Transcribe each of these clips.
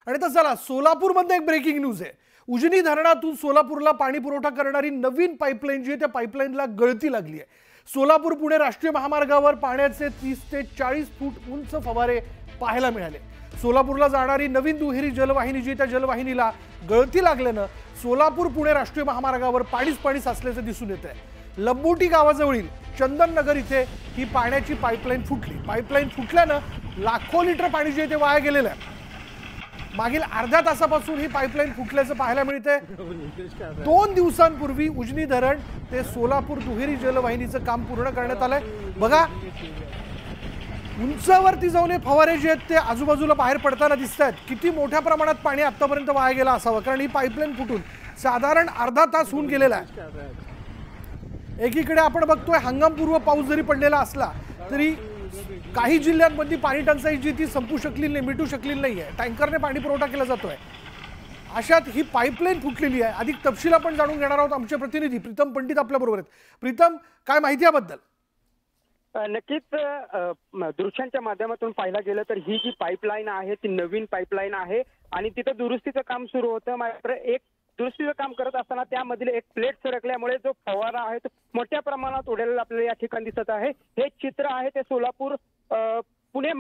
आणि तर चला सोलापूरमध्ये एक ब्रेकिंग न्यूज आहे। उजनी धरणातून सोलापूरला पाणी पुरवठा करणारी नवीन पाईपलाईन जी आहे त्या पाईपलाईनला गळती लागली आहे। सोलापूर पुणे राष्ट्रीय महामार्गावर पाण्याचे 30 ते 40 फूट उंच फवारे पाहायला मिळाले। सोलापूरला जाणारी नवीन दुहेरी जलवाहिनी जी त्या जलवाहिनीला गळती लागल्याने सोलापूर पुणे राष्ट्रीय महामार्गावर पाणी साचल्याचे दिसून येत आहे। लंबोटी गावाजवळील चंदननगर इथे ही पाण्याची पाईपलाईन फुटली। पाईपलाईन फुटल्याने लाखो लिटर पाणी जे ते वाया गेलेलं आहे। मागील अर्ध्या तासापासून ही पाईपलाईन फुटल्याचं पाहायला मिळते। 2 दिवसांपूर्वी उजनी धरण ते सोलापूर दुहेरी जलवाहिनीचं काम पूर्ण करण्यात आलंय। बघा उंचावरती जाऊन हे फवारे जे आहेत ते आजूबाजूला बाहेर पडताना दिसत आहेत। किती मोठ्या प्रमाणात पाणी आतापर्यंत वाया गेलं असावं, कारण ही पाईपलाईन फुटून साधारण अर्धा तास होऊन गेलेला आहे। एकीकडे आपण बघतोय हंगामपूर्व पाऊस जरी पडलेला असला तरी काही जिल्ह्यांमध्ये पाणी टंचाई जी ती संपू शकली नाही, मिटू शकली नाहीये। टँकरने पाणी पुरवठा केला जातोय। अशात ही पाईपलाईन फुटलेली आहे। अधिक तपशील आपण जाणून घेणार आहोत। आमचे प्रतिनिधी प्रीतम पंडित आपल्या बरोबर आहेत। प्रीतम, काय माहिती याबद्दल? नक्कीच दृश्यांच्या माध्यमातून पाहायला गेलं तर ही जी पाईपलाईन आहे ती नवीन पाईपलाईन आहे आणि तिथं दुरुस्तीचं काम सुरू होतं। मात्र एक दुरुस्तीचं काम करत असताना त्यामधील एक प्लेट सरकल्यामुळे जो फवारा आहे तो मोठ्या प्रमाणात उडलेला आपल्याला या ठिकाणी दिसत आहे। हे चित्र आहे ते सोलापूर पुणे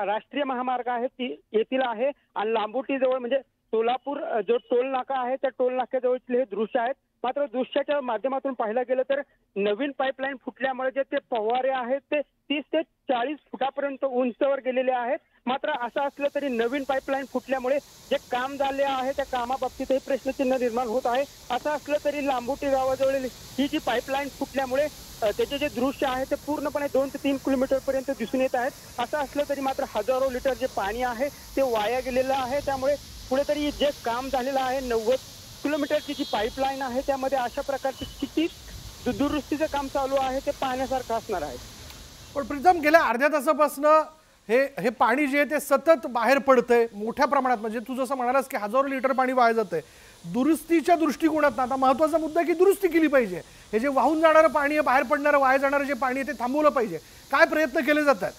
राष्ट्रीय महामार्ग आहे येथील आहे आणि लांबोटी जवळ म्हणजे सोलापूर जो टोल नाका आहे त्या टोल नाक्याजवळचे हे दृश्य आहेत। मात्र दृश्याच्या माध्यमातून पाहायला गेलं तर नवीन पाईपलाईन फुटल्यामुळे जे ते फवारे आहेत ते 30 ते 40 फुटापर्यंत उंचवर गेलेले आहेत। मात्र असं असलं तरी नवीन पाईपलाईन फुटल्यामुळे जे काम झाले आहे त्या कामाबाबतीतही प्रश्नचिन्ह निर्माण होत आहे। असं असलं तरी लांबोटी गावाजवळील ही जी पाईपलाईन फुटल्यामुळे त्याचे जे दृश्य आहे ते पूर्णपणे 2 ते 3 किलोमीटर पर्यंत दिसून येत आहेत। असं असलं तरी मात्र हजारो लिटर जे पाणी आहे ते वाया गेलेलं आहे। त्यामुळे पुढे तरी जे काम झालेलं आहे 90 किलोमीटरची जी पाईपलाईन आहे त्यामध्ये अशा प्रकारची किती दुरुस्तीचं काम चालू आहे ते पाहण्यासारखं असणार आहे। पण प्रीतम, गेल्या अर्ध्या तासापासून हे पाणी जे आहे ते सतत बाहेर पडतंय मोठ्या प्रमाणात। म्हणजे तू जसं म्हणालास की हजारो लिटर पाणी वाया जातंय। दुरुस्तीच्या दृष्टिकोनात आता महत्त्वाचा मुद्दा की दुरुस्ती केली पाहिजे। हे जे वाहून जाणारं पाणी आहे, बाहेर पडणारं वाया जाणारं जे पाणी आहे ते थांबवलं पाहिजे। काय प्रयत्न केले जातात?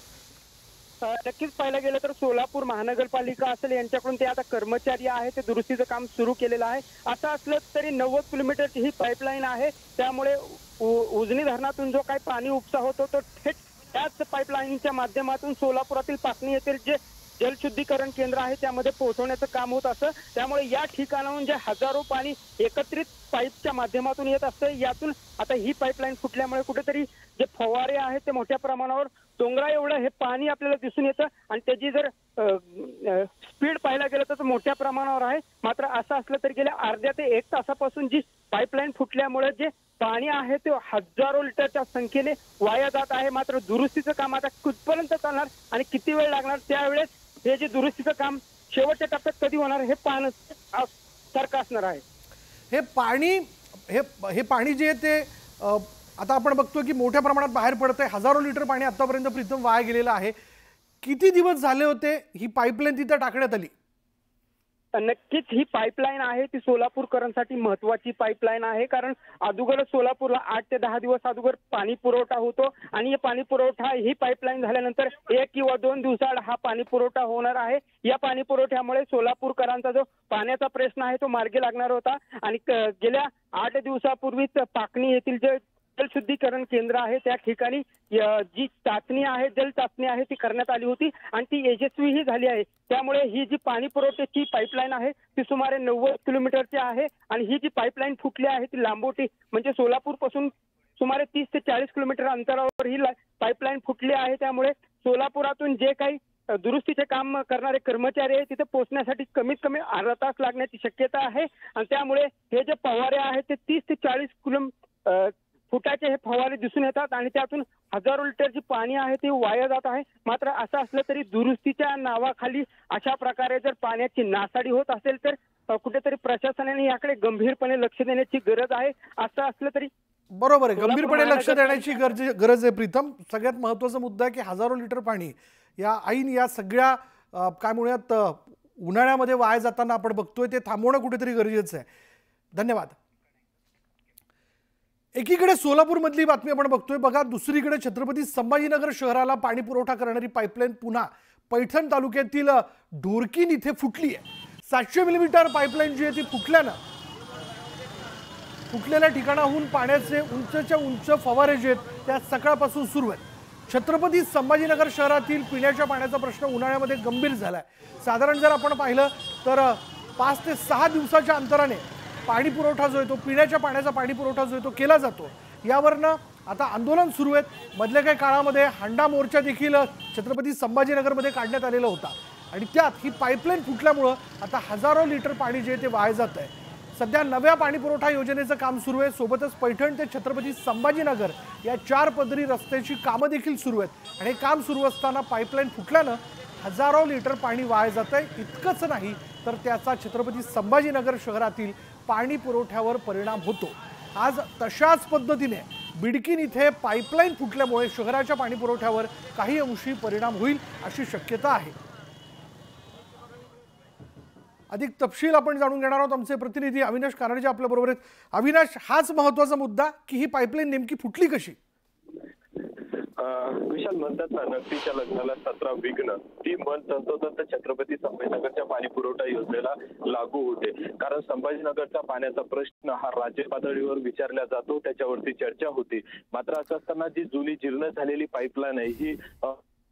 नक्कीच पाहायला गेलं तर सोलापूर महानगरपालिका असेल यांच्याकडून ते आता कर्मचारी आहे ते दुरुस्तीचं काम सुरू केलेलं आहे। असं असलं तरी 90 किलोमीटरची ही पाईपलाईन आहे त्यामुळे उजनी धरणातून जो काही पाणी उपसा होतो तो थेट त्याच पाईपलाईनच्या माध्यमातून सोलापुरातील पाकणी येथील जे जलशुद्धीकरण केंद्र आहे त्यामध्ये पोहोचवण्याचं काम होत असतं। त्यामुळे या ठिकाणाहून जे हजारो पाणी एकत्रित पाईपच्या माध्यमातून येत असतं। यातून आता ही पाईपलाईन फुटल्यामुळे कुठेतरी जे फवारे आहेत ते मोठ्या प्रमाणावर डोंगरा एवढं हे पाणी आपल्याला दिसून येतं आणि त्याची जर स्पीड पाहायला गेलं तर मोठ्या प्रमाणावर आहे। मात्र असं असलं तरी गेल्या अर्ध्या ते 1 तासापासून जी पाईपलाईन फुटल्यामुळे जे पाणी आहे ते हजारो लिटरच्या संख्येने वाया जात आहे। मात्र दुरुस्तीचं काम आता कुठपर्यंत चालणार आणि किती वेळ लागणार, त्यावेळेस हे जे दुरुस्तीचं काम शेवटच्या टप्प्यात कधी होणार हे पाहणं सारखं असणार आहे। हे पाणी जे आहे ते आता आपण बघतोय की मोठ्या प्रमाणात बाहेर पडतंय। हजारो लिटर पाणी आतापर्यंत प्रीतम वाया गेलेलं आहे। किती दिवस झाले होते ही पाईपलाईन तिथे टाकण्यात आली? नक्कीच ही पाईपलाईन आहे ती सोलापूरकरांसाठी महत्वाची पाईपलाईन आहे, कारण अगोदर सोलापूरला 8 ते 10 दिवस अगोदर पाणी पुरवठा होतो आणि हे पाणी पुरवठा ही पाईपलाईन झाल्यानंतर 1 किंवा 2 दिवसाआड हा पाणी पुरवठा होणार आहे। या पाणी पुरवठ्यामुळे सोलापूरकरांचा जो पाण्याचा प्रश्न आहे तो मार्गी लागणार होता आणि गेल्या 8 दिवसापूर्वीच पाकणी येथील जे जलशुद्धीकरण केंद्र आहे त्या ठिकाणी जी चाचणी आहे जल चाचणी आहे ती करण्यात आली होती आणि ती यशस्वीही झाली आहे। त्यामुळे ही जी पाणी पुरवठ्याची पाईपलाईन आहे ती सुमारे 90 किलोमीटरची आहे आणि ही जी पाईपलाईन फुटली आहे ती लांबोटी म्हणजे सोलापूर पासून सुमारे 30 ते 40 किलोमीटर अंतरावर ही पाईपलाईन फुटली आहे। त्यामुळे सोलापुरातून जे काही दुरुस्तीचे काम करणारे कर्मचारी आहे तिथे पोहोचण्यासाठी कमीत कमी अर्धा तास लागण्याची शक्यता आहे आणि त्यामुळे हे जे फवारे आहेत ते 30 ते 40 फुटाचे हे फवारे दिसून येतात आणि त्यातून हजारो लिटरची पाणी आहे ते वाया जात आहे। मात्र असं असलं तरी दुरुस्तीच्या नावाखाली अशा प्रकारे जर पाण्याची नासाडी होत असेल तर कुठेतरी प्रशासनाने याकडे गंभीरपणे लक्ष देण्याची गरज आहे। असं असलं तरी बरोबर आहे, गंभीरपणे लक्ष देण्याची गरज आहे प्रीतम। सगळ्यात महत्त्वाचा मुद्दा आहे की हजारो लिटर पाणी या सगळ्या काय म्हणूयात उन्हाळ्यामध्ये वाया जाताना आपण बघतोय ते थांबवणं कुठेतरी गरजेचं आहे। धन्यवाद। एकीकडे सोलापूरमधली बातमी आपण बघतोय। बघा दुसरीकडे छत्रपती संभाजीनगर शहराला पाणी पुरवठा करणारी पाईपलाईन पुन्हा पैठण तालुक्यातील ढोरकीन इथे फुटली आहे। 700 मिलीमीटर पाईपलाईन जी आहे ती फुटलेल्या ठिकाणाहून पाण्याचे उंचच्या उंच फवारे जे आहेत त्या सकाळपासून सुरू आहेत। छत्रपती संभाजीनगर शहरातील पिण्याच्या पाण्याचा प्रश्न उन्हाळ्यामध्ये गंभीर झालाय। साधारण जर आपण पाहिलं तर 5 ते 6 दिवसाच्या अंतराने पाणी पुरवठा जो आहे तो पिण्याच्या पाण्याचा पाणी पुरवठा जो आहे तो केला जातो। यावरनं आता आंदोलन सुरू आहेत। मधल्या काही काळामध्ये हांडा मोर्चा देखील छत्रपती संभाजीनगरमध्ये काढण्यात आलेला होता आणि त्यात ही पाईपलाईन फुटल्यामुळं आता हजारो लिटर पाणी जे ते वाया जात आहे। सध्या नव्या पाणी पुरवठा योजनेचं काम सुरू आहे। सोबतच पैठण ते छत्रपती संभाजीनगर या 4 पदरी रस्त्याची कामं देखील सुरू आहेत आणि काम सुरू असताना पाईपलाईन फुटल्यानं हजारो लिटर पाणी वाया जात आहे। इतकंच नाही तर त्याचा छत्रपती संभाजीनगर शहरातील पाणी पुरवठ्यावर परिणाम होतो। आज तशाच पद्धतीने बिडकीन इथे पाईपलाईन फुटल्यामुळे शहराच्या पाणी पुरवठ्यावर काही अंशी परिणाम होईल अशी शक्यता आहे। अधिक तपशील आपण जाणून घेणार आहोत। आमचे प्रतिनिधी अविनाश कानडे आपल्या बरोबर आहेत। अविनाश, हाच महत्त्वाचा मुद्दा की ही पाईपलाईन नेमकी फुटली कशी? विशाल, म्हणतात ना, नगरीच्या लग्नाला 17 विघ्न, ती म्हण तंतोतंत छत्रपती संभाजीनगरच्या पाणी पुरवठा योजनेला लागू होते। कारण संभाजीनगरचा पाण्याचा प्रश्न हा राज्य पातळीवर विचारला जातो, त्याच्यावरती चर्चा होती। मात्र असं असताना जी जुनी जीर्ण झालेली पाईपलाईन आहे ही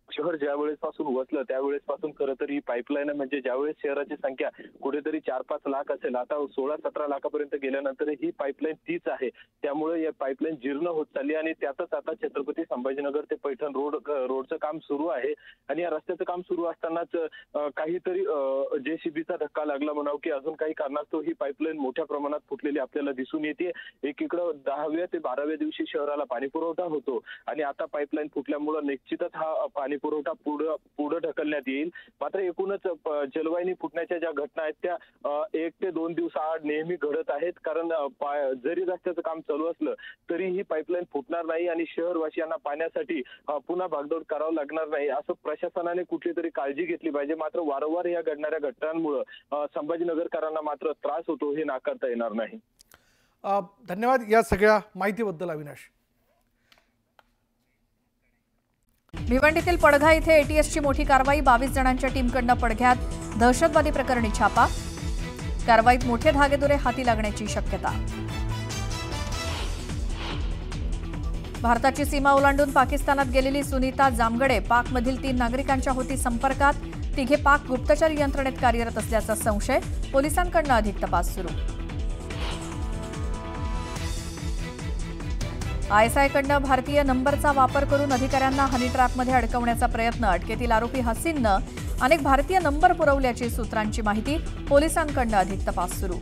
शहर ज्यावेळेस पासून वसलं त्यावेळेस पासून खरं तर ही पाईपलाईन म्हणजे ज्यावेळेस शहराची संख्या कुठेतरी 4-5 लाख असेल, आता 16-17 लाखापर्यंत गेल्यानंतर ही पाईपलाईन तीच आहे। त्यामुळे या पाईपलाईन जीर्ण होत चालली आणि त्यातच आता छत्रपती संभाजीनगर ते पैठण रोडचं काम सुरू आहे आणि या रस्त्याचं काम सुरू असतानाच काहीतरी JCBचा धक्का लागला म्हणावं की अजून काही कारणास्तव ही पाईपलाईन मोठ्या प्रमाणात फुटलेली आपल्याला दिसून येते। एकीकडे 10व्या ते 12व्या दिवशी शहराला पाणी पुरवठा होतो आणि आता पाईपलाईन फुटल्यामुळे निश्चितच हा पाणी पुरवठा पुढे ढकलण्यात येईल। मात्र एकूणच जलवाहिनी फुटण्याच्या ज्या घटना आहेत त्या 1 ते 2 दिवसाआड नेहमी घडत आहेत। कारण जरी रस्त्याचं काम चालू असलं तरी ही पाईपलाईन फुटणार नाही आणि शहरवासियांना पाण्यासाठी पुन्हा भागदौड करावं लागणार नाही असं प्रशासनाने कुठली तरी काळजी घेतली पाहिजे। मात्र वारंवार या घडणाऱ्या घटनांमुळे संभाजीनगरकरांना मात्र त्रास होतो हे नाकारता येणार नाही। धन्यवाद या सगळ्या माहितीबद्दल अविनाश। भिवंडीतील पडघा इथे ATSची मोठी कारवाई, 22 जणांच्या टीमकडनं पडघ्यात दहशतवादी प्रकरणी छापा। कारवाईत मोठे धागेदोरे हाती लागण्याची शक्यता। भारताची सीमा ओलांडून पाकिस्तानात गेलेली सुनीता जामगडे पाकमधील 3 नागरिकांच्या होती संपर्कात। तिघे पाक गुप्तचर यंत्रणेत कार्यरत असल्याचा संशय, पोलिसांकडनं अधिक तपास सुरू। ISIकडनं भारतीय नंबरचा वापर करून अधिकाऱ्यांना हनी ट्रॅपमध्ये अडकवण्याचा प्रयत्न, अटकेतील आरोपी हसीननं अनेक भारतीय नंबर पुरवल्याची सूत्रांची माहिती, पोलिसांकडनं अधिक तपास सुरू।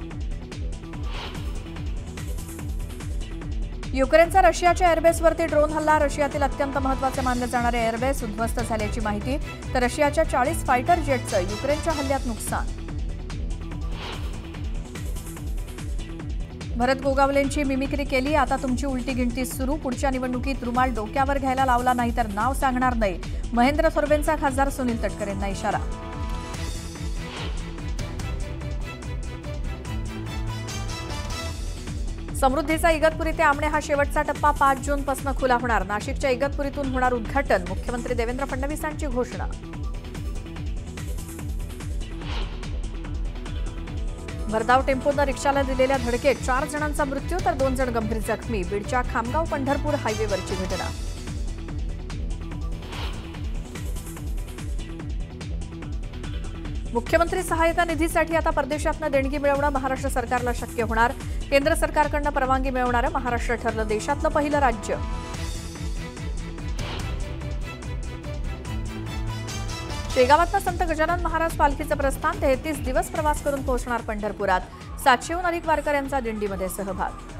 युक्रेनचा रशियाच्या एअरबेसवरती ड्रोन हल्ला, रशियातील अत्यंत महत्त्वाचे मानले जाणारे एअरबेस उद्ध्वस्त झाल्याची माहिती, तर रशियाच्या 40 फायटर जेटचं युक्रेनच्या हल्ल्यात नुकसान। भरत गोगावलेंची मिमिक्री केली, आता तुमची उलटी गिनती सुरू। पुढच्या निवडणुकीत रुमाल डोक्यावर घ्यायला लावला नाही तर नाव सांगणार नाही, महेंद्र थोरवेंचा खासदार सुनील तटकरेंना इशारा। समृद्धीचा इगतपुरी ते आमणे हा शेवटचा टप्पा 5 जूनपासून खुला होणार, नाशिकच्या इगतपुरीतून होणार उद्घाटन, मुख्यमंत्री देवेंद्र फडणवीसांची घोषणा। भरधाव टेम्पोनं रिक्षाला दिलेल्या धडकेत 4 जणांचा मृत्यू तर 2 जण गंभीर जखमी, बीडच्या खामगाव पंढरपूर हायवेवरची घटना। मुख्यमंत्री सहायता निधीसाठी आता परदेशातनं देणगी मिळवणं महाराष्ट्र सरकारला शक्य होणार, केंद्र सरकारकडनं परवानगी मिळवणारं महाराष्ट्र ठरलं देशातलं पहिलं राज्य। शेगावातनं संत गजानन महाराज पालखीचं प्रस्थान, 33 दिवस प्रवास करून पोहोचणार पंढरपुरात, 700हून अधिक वारकऱ्यांचा दिंडीमध्ये सहभाग।